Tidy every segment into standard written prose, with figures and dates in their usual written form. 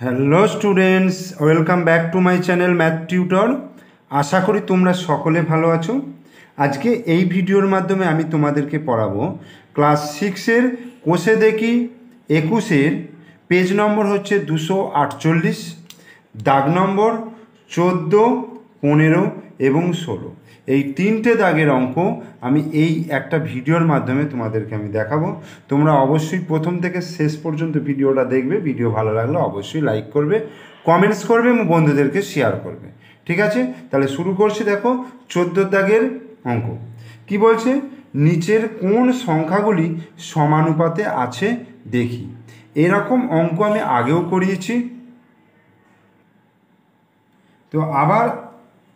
Hello students, welcome back to my channel math tutor. আশা করি তোমরা সকলে ভালো আছো। আজকে এই ভিডিওর মাধ্যমে আমি তোমাদেরকে পড়াবো ক্লাস 6-এর কোষে দেখি 21-এর পেজ নম্বর হচ্ছে 248, দাগ নম্বর 14, 15 এবং 16। এই তিনটে দাগের অঙ্ক আমি এই একটা ভিডিওর মাধ্যমে তোমাদেরকে আমি দেখাবো। তোমরা অবশ্যই প্রথম থেকে শেষ পর্যন্ত ভিডিওটা দেখবে। ভিডিও ভালো লাগলে অবশ্যই লাইক করবে, কমেন্টস করবে এবং বন্ধুদেরকে শেয়ার করবে। ঠিক আছে, তাহলে শুরু করছি। দেখো 14 দাগের অঙ্ক কি বলছে, নিচের কোন সংখ্যাগুলি সমানুপাতে আছে দেখি। এরকম অঙ্ক আমি আগেও করিয়েছি, তো আবার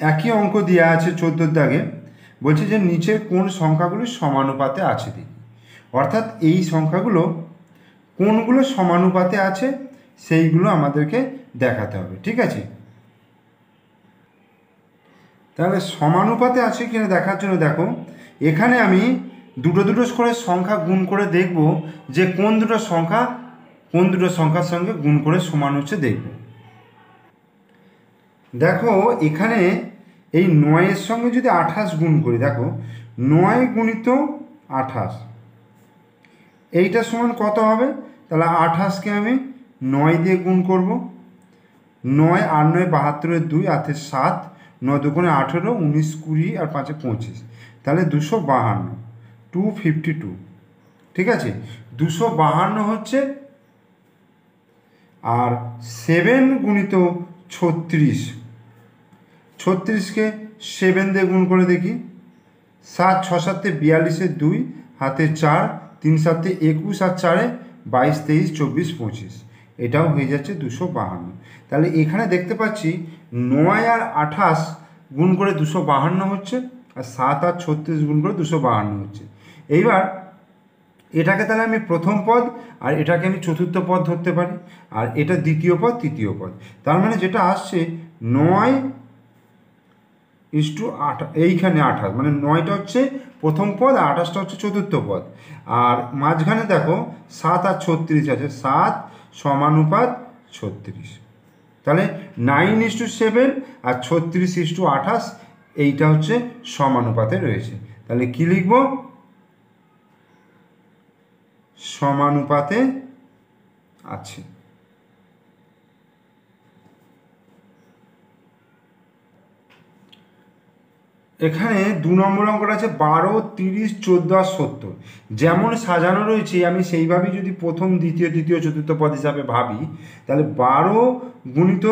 একই অঙ্ক দেওয়া আছে 14 দাগে। বলছে যে নিচের কোন সংখ্যাগুলি সমানুপাতে আছে দেখি, অর্থাৎ এই সংখ্যাগুলো কোনগুলো সমানুপাতে আছে সেইগুলো আমাদেরকে দেখাতে হবে। ঠিক আছে, তাহলে সমানুপাতে আছে কিনা দেখার জন্য দেখো এখানে আমি দুটো করে সংখ্যা গুণ করে দেখব যে কোন দুটো সংখ্যার সঙ্গে গুণ করে সমান হচ্ছে দেখব। দেখো এখানে এই 9-এর সঙ্গে যদি 28 গুণ করি, দেখো 9 গুণিত 28 এইটা সমান কত হবে। তাহলে 28কে আমি 9 দিয়ে গুণ করব। 9 আর 9 72, 2 আর 7, 9 দুগুণে 18, 19, 20 আর 5 25, তাহলে 252, 252। ঠিক আছে, 252 হচ্ছে। আর 7 গুণিত 36, 36কে 7 দিয়ে গুণ করে দেখি। 7, 6 7 42, 2 হাতে 4, 3 7 21 আর 4 22, 23, 24, 25, এটাও হয়ে যাচ্ছে 252। তাহলে এখানে দেখতে পাচ্ছি 9 আর 28 গুণ করে 252 হচ্ছে, আর 7 আর 36 গুণ করে 252 হচ্ছে। এইবার এটাকে তাহলে আমি প্রথম পদ আর এটাকে আমি চতুর্থ পদ ধরতে পারি, আর এটা দ্বিতীয় পদ, তৃতীয় পদ। তার মানে যেটা আসছে 9:8, এইখানে 28, মানে 9টা হচ্ছে প্রথম পদ আর 28টা হচ্ছে চতুর্থ পদ। আর মাঝখানে দেখো 7 আর 36 আছে, 7 সমানুপাত 36। তাহলে 9:7 আর 36:28 এইটা হচ্ছে সমানুপাতে রয়েছে। তাহলে কি লিখব, সমানুপাতে আছে। এখানে 2 নম্বর অঙ্কটা আছে 12, 30, 14 আর 70। যেমন সাজানো রয়েছে আমি সেইভাবেই যদি প্রথম, দ্বিতীয়, তৃতীয়, চতুর্থ পদ হিসাবে ভাবি, তাহলে 12 গুণিত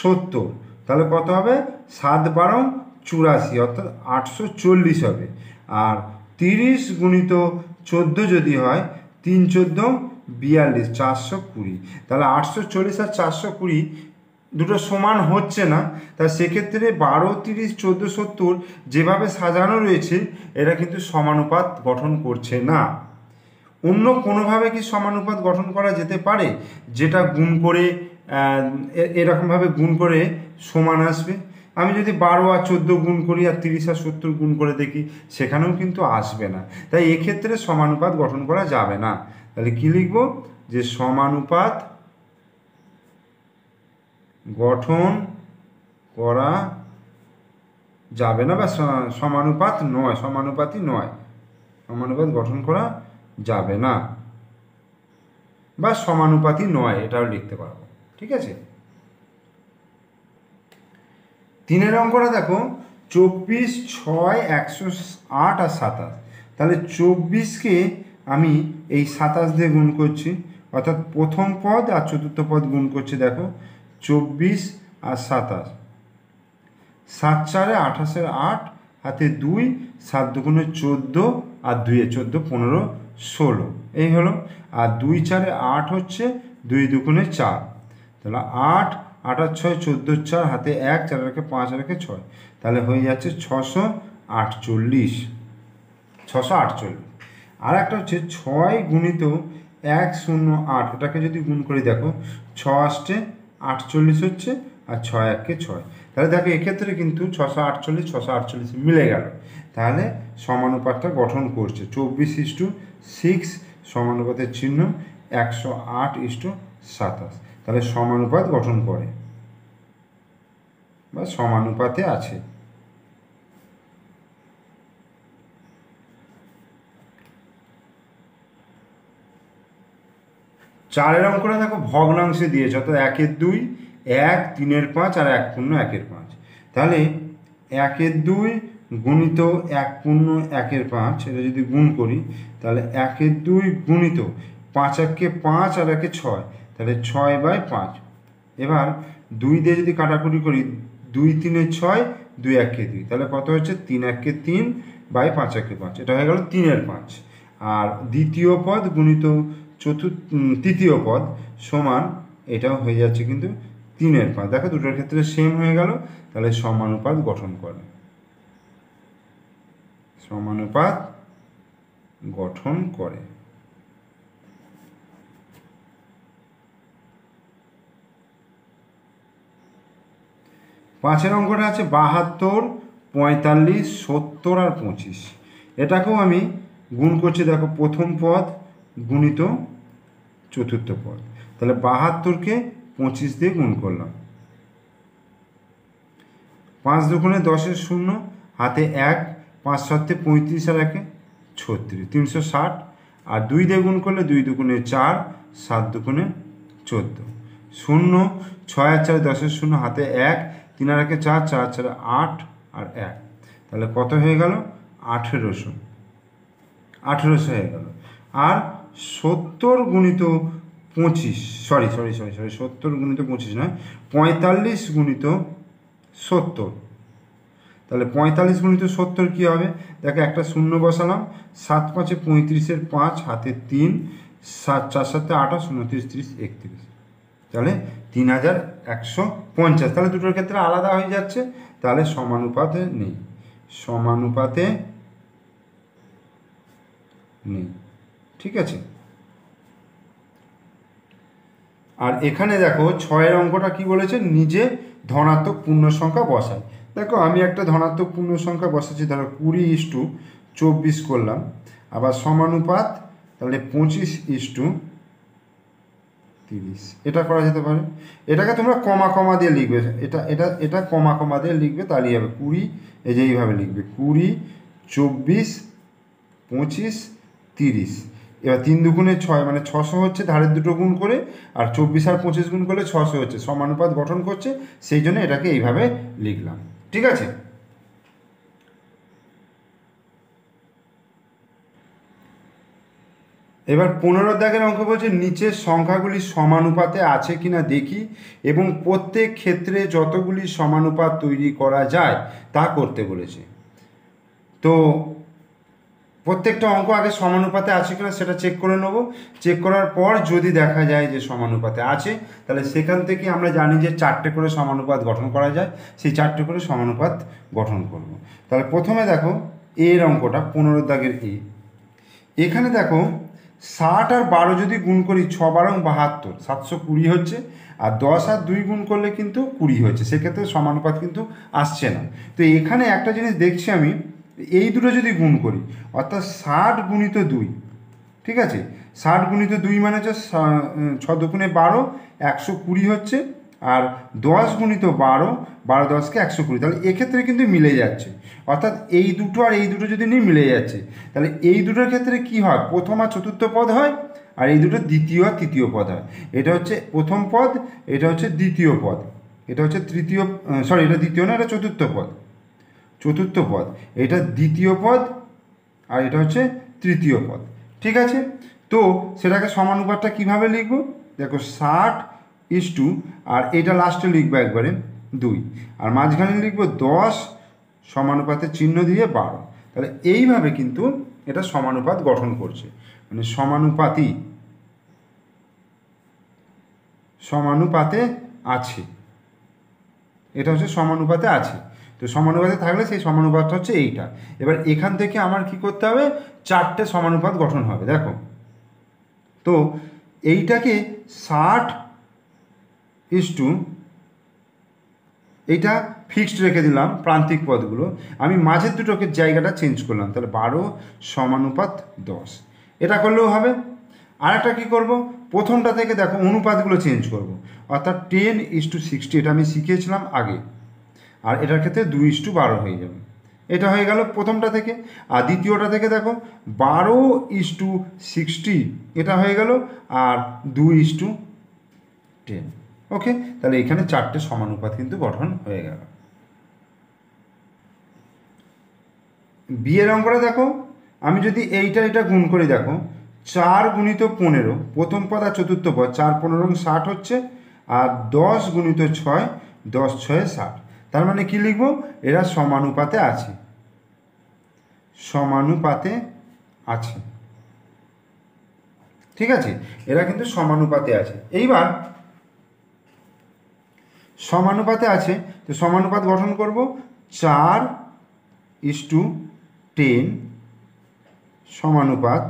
70 তাহলে কত হবে, 7 12 84, অর্থাৎ 840 হবে। আর 30 গুণিত 14 যদি হয়, 3 14 42, 420। তাহলে 840 আর 420 দুটো সমান হচ্ছে না। তা সেক্ষেত্রে 12, 30, 14, 70 যেভাবে সাজানো রয়েছে এটা কিন্তু সমানুপাত গঠন করছে না। অন্য কোনোভাবে কি সমানুপাত গঠন করা যেতে পারে, যেটা গুণ করে এরকমভাবে গুণ করে সমান আসবে? আমি যদি 12 আর 14 গুণ করি আর 30 আর 70 গুণ করে দেখি, সেখানেও কিন্তু আসবে না। তাই এক্ষেত্রে সমানুপাত গঠন করা যাবে না। তাহলে কি লিখব, যে সমানুপাত গঠন করা যাবে না, বা সমানুপাতই নয়, সমানুপাত গঠন করা যাবে না, বা সমানুপাতই নয়, এটাও লিখতে পারবো। ঠিক আছে, 3 অঙ্কটা দেখো 24, 6, 108 আর 27। তাহলে 24কে আমি এই 27 দিয়ে গুণ করছি, অর্থাৎ প্রথম পদ আর চতুর্থ পদ গুণ করছি। দেখো 24 আর 27, 7 4 28, 8 হাতে 2, 7 দুগুণে 14 আর 2 14, 15, 16 এই হলো। আর 2 4 8 হচ্ছে, 2 দুগুণে 4, তাহলে 8 8 আর 6 14, 4 হাতে 1, 4 রেখে 5 রেখে 6, তাহলে হয়ে যাচ্ছে 648, 648। আর একটা হচ্ছে 6 গুণিত 108, এটাকে যদি গুণ করি দেখো 6 আসছে 48 হচ্ছে, আর 6 1 6। তাহলে দেখো এক্ষেত্রে কিন্তু 648 648 মিলে গেল। তাহলে সমানুপাতটা গঠন করছে 24:6, সমানুপাতের চিহ্ন 108:27। তাহলে সমানুপাত গঠন করে বা সমানুপাতে আছে। চারের অঙ্কটা দেখো ভগ্নাংশে দিয়েছে, অর্থাৎ 1/2, 1, 3/5 আর 1/1/5। তাহলে 1/2 গুণিত 1/1/5, এটা যদি গুণ করি তাহলে 1/2 গুণিত 5 আর 1/6, তাহলে 6/5। এবার 2 দিয়ে যদি কাটাকুটি করি, 2 3 6, 2 1 2, তাহলে কত হচ্ছে 3 1 3 বাই 5 1 5, এটা হয়ে গেল 3/5। আর দ্বিতীয় পদ গুণিত তৃতীয় পদ সমান এটাও হয়ে যাচ্ছে কিন্তু 3/5। দেখো দুটোর ক্ষেত্রে সেম হয়ে গেল, তাহলে সমানুপাত গঠন করে, সমানুপাত গঠন করে। পাঁচের অঙ্কটা আছে 72, 45, 70 আর 25। এটাকেও আমি গুণ করছি, দেখো প্রথম পদ গুণিত চতুর্থ পদ, তাহলে 72কে 25 দিয়ে গুণ করলাম। 5 দুগুণে 10 শূন্য, হাতে 1, 5 7 35 আর 1 36, 360। আর 2 দিয়ে গুণ করলে 2 দুগুণে 4, 7 দুগুণে 14, শূন্য 6 আর 4 10 শূন্য, হাতে 1, 3 আর 1 4, 4 4 8 আর 1, তাহলে কত হয়ে গেল 1800 হয়ে গেল। আর 70 গুণিত 25, সরি 70 গুণিত 25 নয়, 45 গুণিত 70। তাহলে 45 গুণিত 70 কী হবে, দেখো একটা শূন্য বসালাম, 7 5 35 5, হাতে 3, 7 4 7 28 29 30 31, তাহলে 3150। তাহলে দুটোর ক্ষেত্রে আলাদা হয়ে যাচ্ছে, তাহলে সমানুপাতে নেই, সমানুপাতে নেই। ঠিক আছে। আর এখানে দেখো 6এর অঙ্কটা কি বলেছে, নিজে ধনাত্মক পূর্ণ সংখ্যা বসায়। দেখো আমি একটা ধনাত্মক পূর্ণ সংখ্যা বসাচ্ছি, ধরো 20:24 করলাম, আবার সমানুপাত তাহলে 25:30, এটা করা যেতে পারে। এটাকে তোমরা কমা কমা দিয়ে লিখবে, এটা কমা কমা দিয়ে লিখবে, তাহলেই হবে 20, এই যে এইভাবে লিখবে 20, 24, 25, 30। এবার 3 দুগুণে 6, মানে 600 হচ্ছে, ধারের দুটো গুণ করে, আর 24 আর 25 গুণ করলে 600 হচ্ছে, সমানুপাত গঠন করছে, সেই জন্য এটাকে এইভাবে লিখলাম। ঠিক আছে। এবার 15 দাগের অঙ্ক বলছে, নিচের সংখ্যাগুলি সমানুপাতে আছে কিনা দেখি এবং প্রত্যেক ক্ষেত্রে যতগুলি সমানুপাত তৈরি করা যায় তা করতে বলেছে। তো প্রত্যেকটা অঙ্ক আগে সমানুপাতে আছে কিনা সেটা চেক করে নেব। চেক করার পর যদি দেখা যায় যে সমানুপাতে আছে, তাহলে সেখান থেকে আমরা জানি যে 4টে করে সমানুপাত গঠন করা যায়, সেই 4টে করে সমানুপাত গঠন করব। তাহলে প্রথমে দেখো এর অঙ্কটা 15 দাগের এখানে দেখো 60 আর 12 যদি গুণ করি, 6 12 72, 720 হচ্ছে, আর 10 আর 2 গুণ করলে কিন্তু 20 হচ্ছে, সেক্ষেত্রে সমানুপাত কিন্তু আসছে না। তো এখানে একটা জিনিস দেখছি আমি, এই দুটো যদি গুণ করি, অর্থাৎ 60 গুণিত 2, ঠিক আছে, 60 গুণিত 2 মানে হচ্ছে 6 দুগুণে 12, 120 হচ্ছে, আর 10 গুণিত 12, 12 10কে 120, তাহলে এক্ষেত্রে কিন্তু মিলে যাচ্ছে। অর্থাৎ এই দুটো আর এই দুটো যদি নিয়ে মিলে যাচ্ছে, তাহলে এই দুটোর ক্ষেত্রে কি হয়, প্রথম আর চতুর্থ পদ হয়, আর এই দুটো দ্বিতীয় আর তৃতীয় পদ হয়। এটা হচ্ছে প্রথম পদ, এটা হচ্ছে দ্বিতীয় পদ, এটা হচ্ছে তৃতীয়, সরি এটা দ্বিতীয় না, এটা চতুর্থ পদ, চতুর্থ পদ, এটা দ্বিতীয় পদ, আর এটা হচ্ছে তৃতীয় পদ। ঠিক আছে। তো সেটাকে সমানুপাতটা কিভাবে লিখব, দেখো 60 আর এটা লাস্টে লিখবো একবারে 2, আর মাঝখানে লিখবো 10 সমানুপাতের চিহ্ন দিয়ে 12। তাহলে এইভাবে কিন্তু এটা সমানুপাত গঠন করছে, মানে সমানুপাতে আছে, এটা হচ্ছে সমানুপাতে আছে। তো সমানুপাতে থাকলে সেই সমানুপাতটা হচ্ছে এইটা। এবার এখান থেকে আমার কি করতে হবে, 4টে সমানুপাত গঠন হবে। দেখো তো এইটাকে 60:, এইটা ফিক্সড রেখে দিলাম প্রান্তিক পদগুলো, আমি মাঝের দুটোকে জায়গাটা চেঞ্জ করলাম, তাহলে 12 সমানুপাত 10, এটা করলেও হবে। আর একটা কী করবো, প্রথমটা থেকে দেখো অনুপাতগুলো চেঞ্জ করব, অর্থাৎ 10:60 এটা আমি শিখিয়েছিলাম আগে, আর এটার ক্ষেত্রে 2:12 হয়ে যাবে। এটা হয়ে গেল প্রথমটা থেকে। আর দ্বিতীয়টা থেকে দেখো 12:60 এটা হয়ে গেল, আর 2:10। ওকে, তাহলে এখানে 4টে সমানুপাত কিন্তু গঠন হয়ে গেল। বিয়ের অঙ্কটা দেখো, আমি যদি এটা গুণ করি, দেখো 4 × 15 প্রথম পদ আর চতুর্থ পদ, 4 15 60 হচ্ছে, আর 10 × 6 10 6 60। তার মানে কি লিখব, এরা সমানুপাতে আছে, সমানুপাতে আছে। ঠিক আছে, এরা কিন্তু সমানুপাতে আছে। এইবার সমানুপাতে আছে, তো সমানুপাত গঠন করব 4:10 সমানুপাত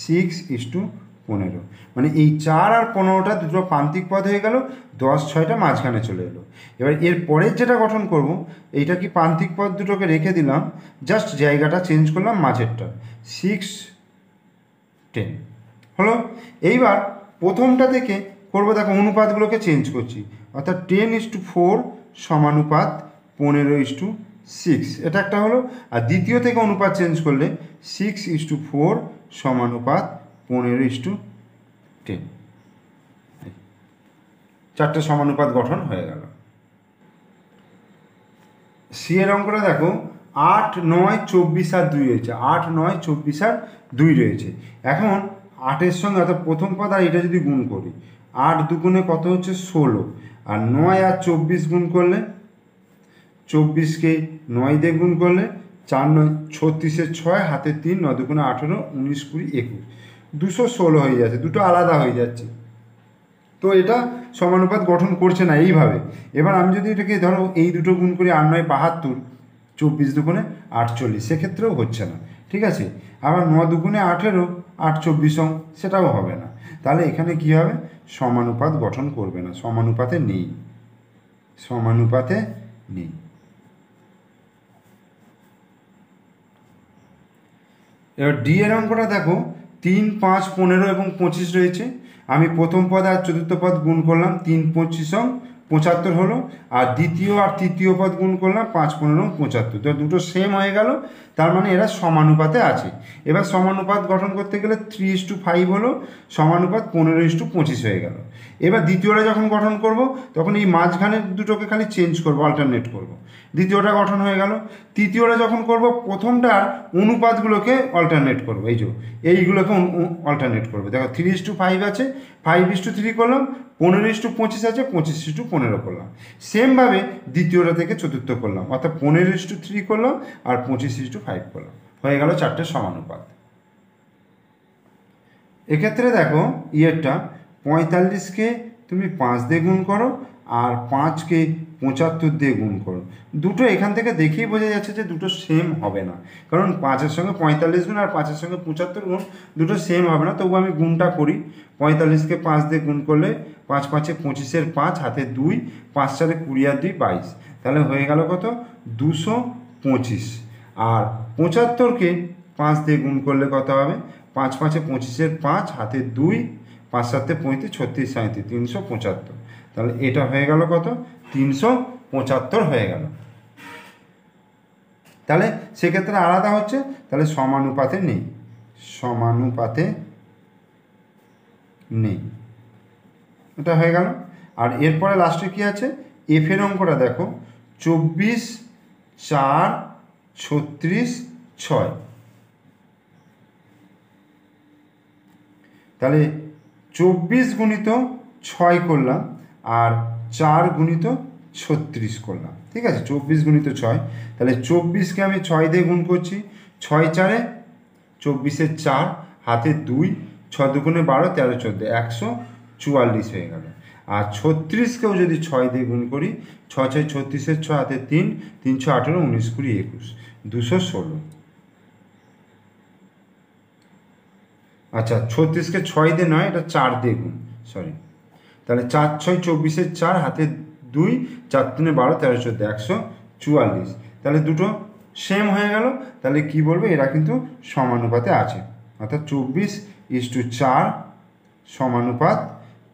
6:15। মানে এই 4 আর 15টা দুটো প্রান্তিক পদ হয়ে গেল, 10 6টা মাঝখানে চলে এলো। এবার এর পরের যেটা গঠন করব, এইটা কি প্রান্তিক পদ দুটোকে রেখে দিলাম, জাস্ট জায়গাটা চেঞ্জ করলাম মাঝেরটা, 6:10 হলো। এইবার প্রথমটা থেকে করবো, দেখো অনুপাতগুলোকে চেঞ্জ করছি, অর্থাৎ 10:4 সমানুপাত 15:6 এটা একটা হলো। আর দ্বিতীয় থেকে অনুপাত চেঞ্জ করলে 6:4 সমানুপাত 15:10। 4টে সমানুপাত গঠন হয়ে গেল। সি এর অঙ্কটা দেখো 8 9 24 আর 2 রয়েছে, 8 9 24 আর 2 রয়েছে। এখন 8-এর সঙ্গে, অর্থাৎ প্রথম পদ আর এটা যদি গুণ করি, 8 2 কত হচ্ছে 16, আর 9 আর 24 গুণ করলে, 24কে 9 দিয়ে গুণ করলে 4 9 36 6 হাতে 3 9 2 18 19 20 21 216 হয়ে যাচ্ছে, দুটো আলাদা হয়ে যাচ্ছে। তো এটা সমানুপাত গঠন করছে না এইভাবে। এবার আমি যদি এটাকে ধরো এই দুটো গুণ করি, 8 9 72, 24 2 48, সেক্ষেত্রেও হচ্ছে না। ঠিক আছে, আবার 9 2 18 8 24, সেটাও হবে না। তাহলে এখানে কি হবে, সমানুপাত গঠন করবে না, সমানুপাতে নেই, সমানুপাতে নেই। এবার ডি এর অঙ্কটা দেখো 3 5 15 এবং 25 রয়েছে। আমি প্রথম পদ আর চতুর্থ পদ গুণ করলাম, 3 25 75 হলো, আর দ্বিতীয় আর তৃতীয় পদ গুণ করলাম, 5 15 75, তো দুটো সেম হয়ে গেল। তার মানে এরা সমানুপাতে আছে। এবার সমানুপাত গঠন করতে গেলে 3:5 হলো, সমানুপাত 15:25 হয়ে গেল। এবার দ্বিতীয়টা যখন গঠন করব, তখন এই মাঝখানের দুটোকে খালি চেঞ্জ করব, অল্টারনেট করব, দ্বিতীয়টা গঠন হয়ে গেল। তৃতীয়টা যখন করব, প্রথমটার অনুপাতগুলোকে অল্টারনেট করব, এইগুলোকে অল্টারনেট করবো। দেখো 3:5 আছে, 5:3 করলাম, 15:25 আছে, 25:15 করলাম। সেমভাবে দ্বিতীয়টা থেকে চতুর্থ করলাম, অর্থাৎ 15:3 করলাম আর 25:5 করলাম, হয়ে গেল 4টে সমানুপাত। এক্ষেত্রে দেখো ইয়েরটা 45কে তুমি 5 দিয়ে গুণ করো, আর 5কে 75 দিয়ে গুণ করো। দুটো এখান থেকে দেখেই বোঝা যাচ্ছে যে দুটো সেম হবে না, কারণ 5-এর সঙ্গে 45 গুণ আর 5-এর সঙ্গে 75 গুণ দুটো সেম হবে না। তবু আমি গুণটা করি, 45কে 5 দিয়ে গুণ করলে 5 5 25-এর 5 হাতে 2, 5 4 20 আর 2 22, তাহলে হয়ে গেল কত 225। আর 75কে 5 দিয়ে গুণ করলে কত হবে, 5 5 25-এর 5 হাতে 2, 5 7 35 36 37 375, তাহলে এটা হয়ে গেল কত 375 হয়ে গেল। তাহলে সেক্ষেত্রে আলাদা হচ্ছে, তাহলে সমানুপাতে নেই, সমানুপাতে নেই, এটা হয়ে গেল। আর এরপরে লাস্টে কি আছে, এফ এর অঙ্কটা দেখো 24 4 36 6, তাহলে 24 গুণিত 6 করলাম, আর 4 গুণিত 36 করলাম। ঠিক আছে, 24 গুণিত 6, তাহলে 24কে আমি 6 দিয়ে গুণ করছি, 6 4 24-এর 4 হাতে 2, 6 2 12 13 14 144 হয়ে গেল। আর 36কেও যদি 6 দিয়ে গুণ করি, 6 6 36-এর 6 হাতে 3, 3 6 18 19 20 21 216। আচ্ছা, 36কে 6 দিয়ে নয়, এটা 4 দিয়ে গুণ, সরি, তাহলে 4 6 24-এর 4 হাতে 2, 4 3 12 13 14 144, তাহলে দুটো সেম হয়ে গেল। তাহলে কি বলবো, এরা কিন্তু সমানুপাতে আছে, অর্থাৎ 24:4 সমানুপাত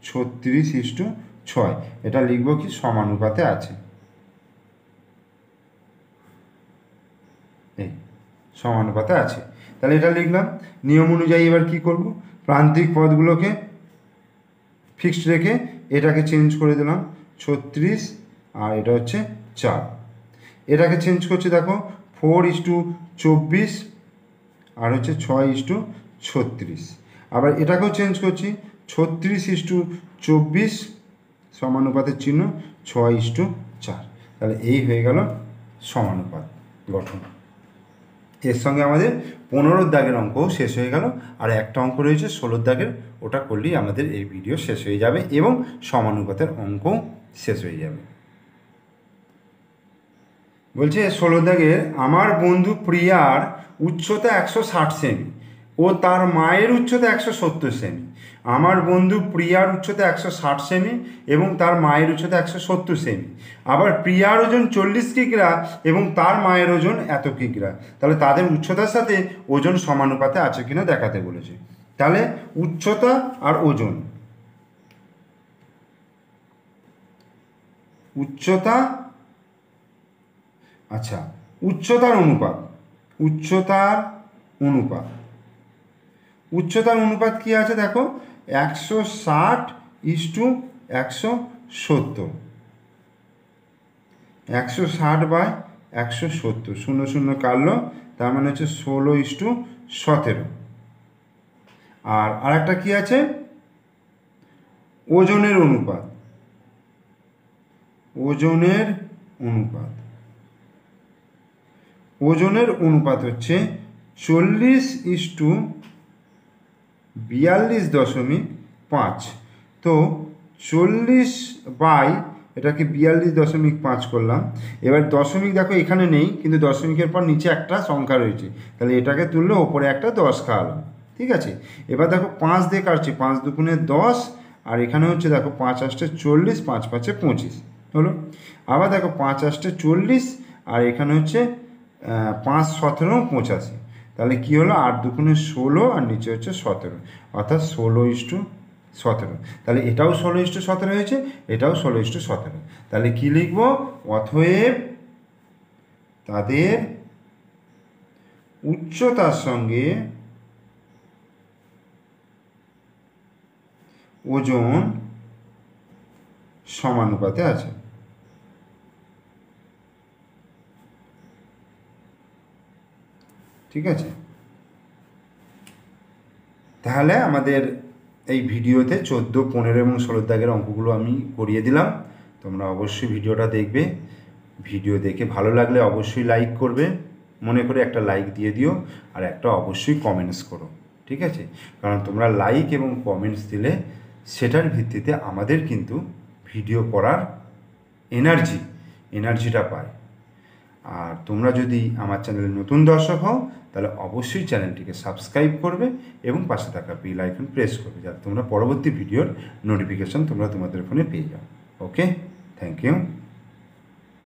36:6, এটা লিখব কি সমানুপাতে আছে, এই সমানুপাতে আছে। তাহলে এটা লিখলাম। নিয়ম অনুযায়ী এবার কি করব, প্রান্তিক পদগুলোকে ফিক্সড রেখে এটাকে চেঞ্জ করে দিলাম 36 আর এটা হচ্ছে 4। এটাকে চেঞ্জ করছি, দেখো 4:24 আর হচ্ছে 6:36। আবার এটাকেও চেঞ্জ করছি 36:24 সমানুপাতের চিহ্ন 6:4। তাহলে এই হয়ে গেল সমানুপাত গঠন। এর সঙ্গে আমাদের 15 দাগের অঙ্কও শেষ হয়ে গেল। আর একটা অঙ্ক রয়েছে 16 দাগের, ওটা করলেই আমাদের এই ভিডিও শেষ হয়ে যাবে এবং সমানুপাতের অঙ্কও শেষ হয়ে যাবে। বলছে 16 দাগের, আমার বন্ধু প্রিয়ার উচ্চতা 160 সেমি ও তার মায়ের উচ্চতা 170 সেমি। আমার বন্ধু প্রিয়ার উচ্চতা 160 সেমি এবং তার মায়ের উচ্চতা 170 সেমি। আবার প্রিয়ার ওজন 40 কিগ্রা এবং তার মায়ের ওজন এত কিগ্রা। তাহলে তাদের উচ্চতার সাথে ওজন সমানুপাতে আছে কিনা দেখাতে বলেছে। তাহলে উচ্চতা আর ওজন, উচ্চতা, আচ্ছা উচ্চতার অনুপাত, উচ্চতার অনুপাত, উচ্চতার অনুপাত কি আছে দেখো 160:170, 160/170, 0 কাটলো, তার মানে হচ্ছে 16:17। আর আরেকটা কি আছে ওজনের অনুপাত, ওজনের অনুপাত, ওজনের অনুপাত হচ্ছে 40:42.5। তো 40 বাই এটাকে 42.5 করলাম। এবার দশমিক দেখো এখানে নেই, কিন্তু দশমিকের পর নিচে একটা সংখ্যা রয়েছে, তাহলে এটাকে তুললে ওপরে একটা 10 খাওয়ালাম। ঠিক আছে, এবার দেখো 5 দিয়ে কাটছি, 5 দুগুণে 10, আর এখানে হচ্ছে দেখো 5 8 40, 5 5 25 হলো। আবার দেখো 5 8 40 আর এখানে হচ্ছে 5 17 85, তাহলে কী হলো 8 দুগুণে 16 আর নিচে হচ্ছে 17, অর্থাৎ 16:17। তাহলে এটাও 16:17 হয়েছে, এটাও 16:17। তাহলে কি লিখব, অতএব তাদের উচ্চতার সঙ্গে ওজন সমানুপাতে আছে। ঠিক আছে, তাহলে আমাদের এই ভিডিওতে 14, 15 এবং 16 দাগের অঙ্কগুলো আমি করিয়ে দিলাম। তোমরা অবশ্যই ভিডিওটা দেখবে। ভিডিও দেখে ভালো লাগলে অবশ্যই লাইক করবে, মনে করে একটা লাইক দিয়ে দিও, আর একটা অবশ্যই কমেন্টস করো। ঠিক আছে, কারণ তোমরা লাইক এবং কমেন্টস দিলে সেটার ভিত্তিতে আমাদের কিন্তু ভিডিও করার এনার্জিটা পায়। আর তোমরা যদি আমার চ্যানেলে নতুন দর্শক হও তাহলে অবশ্যই চ্যানেলটিকে সাবস্ক্রাইব করবে এবং পাশে থাকা বেল আইকন প্রেস করবে, যাতে তোমরা পরবর্তী ভিডিওর নোটিফিকেশন তোমরা তোমাদের ফোনে পেয়ে যাও। ওকে, থ্যাংক ইউ।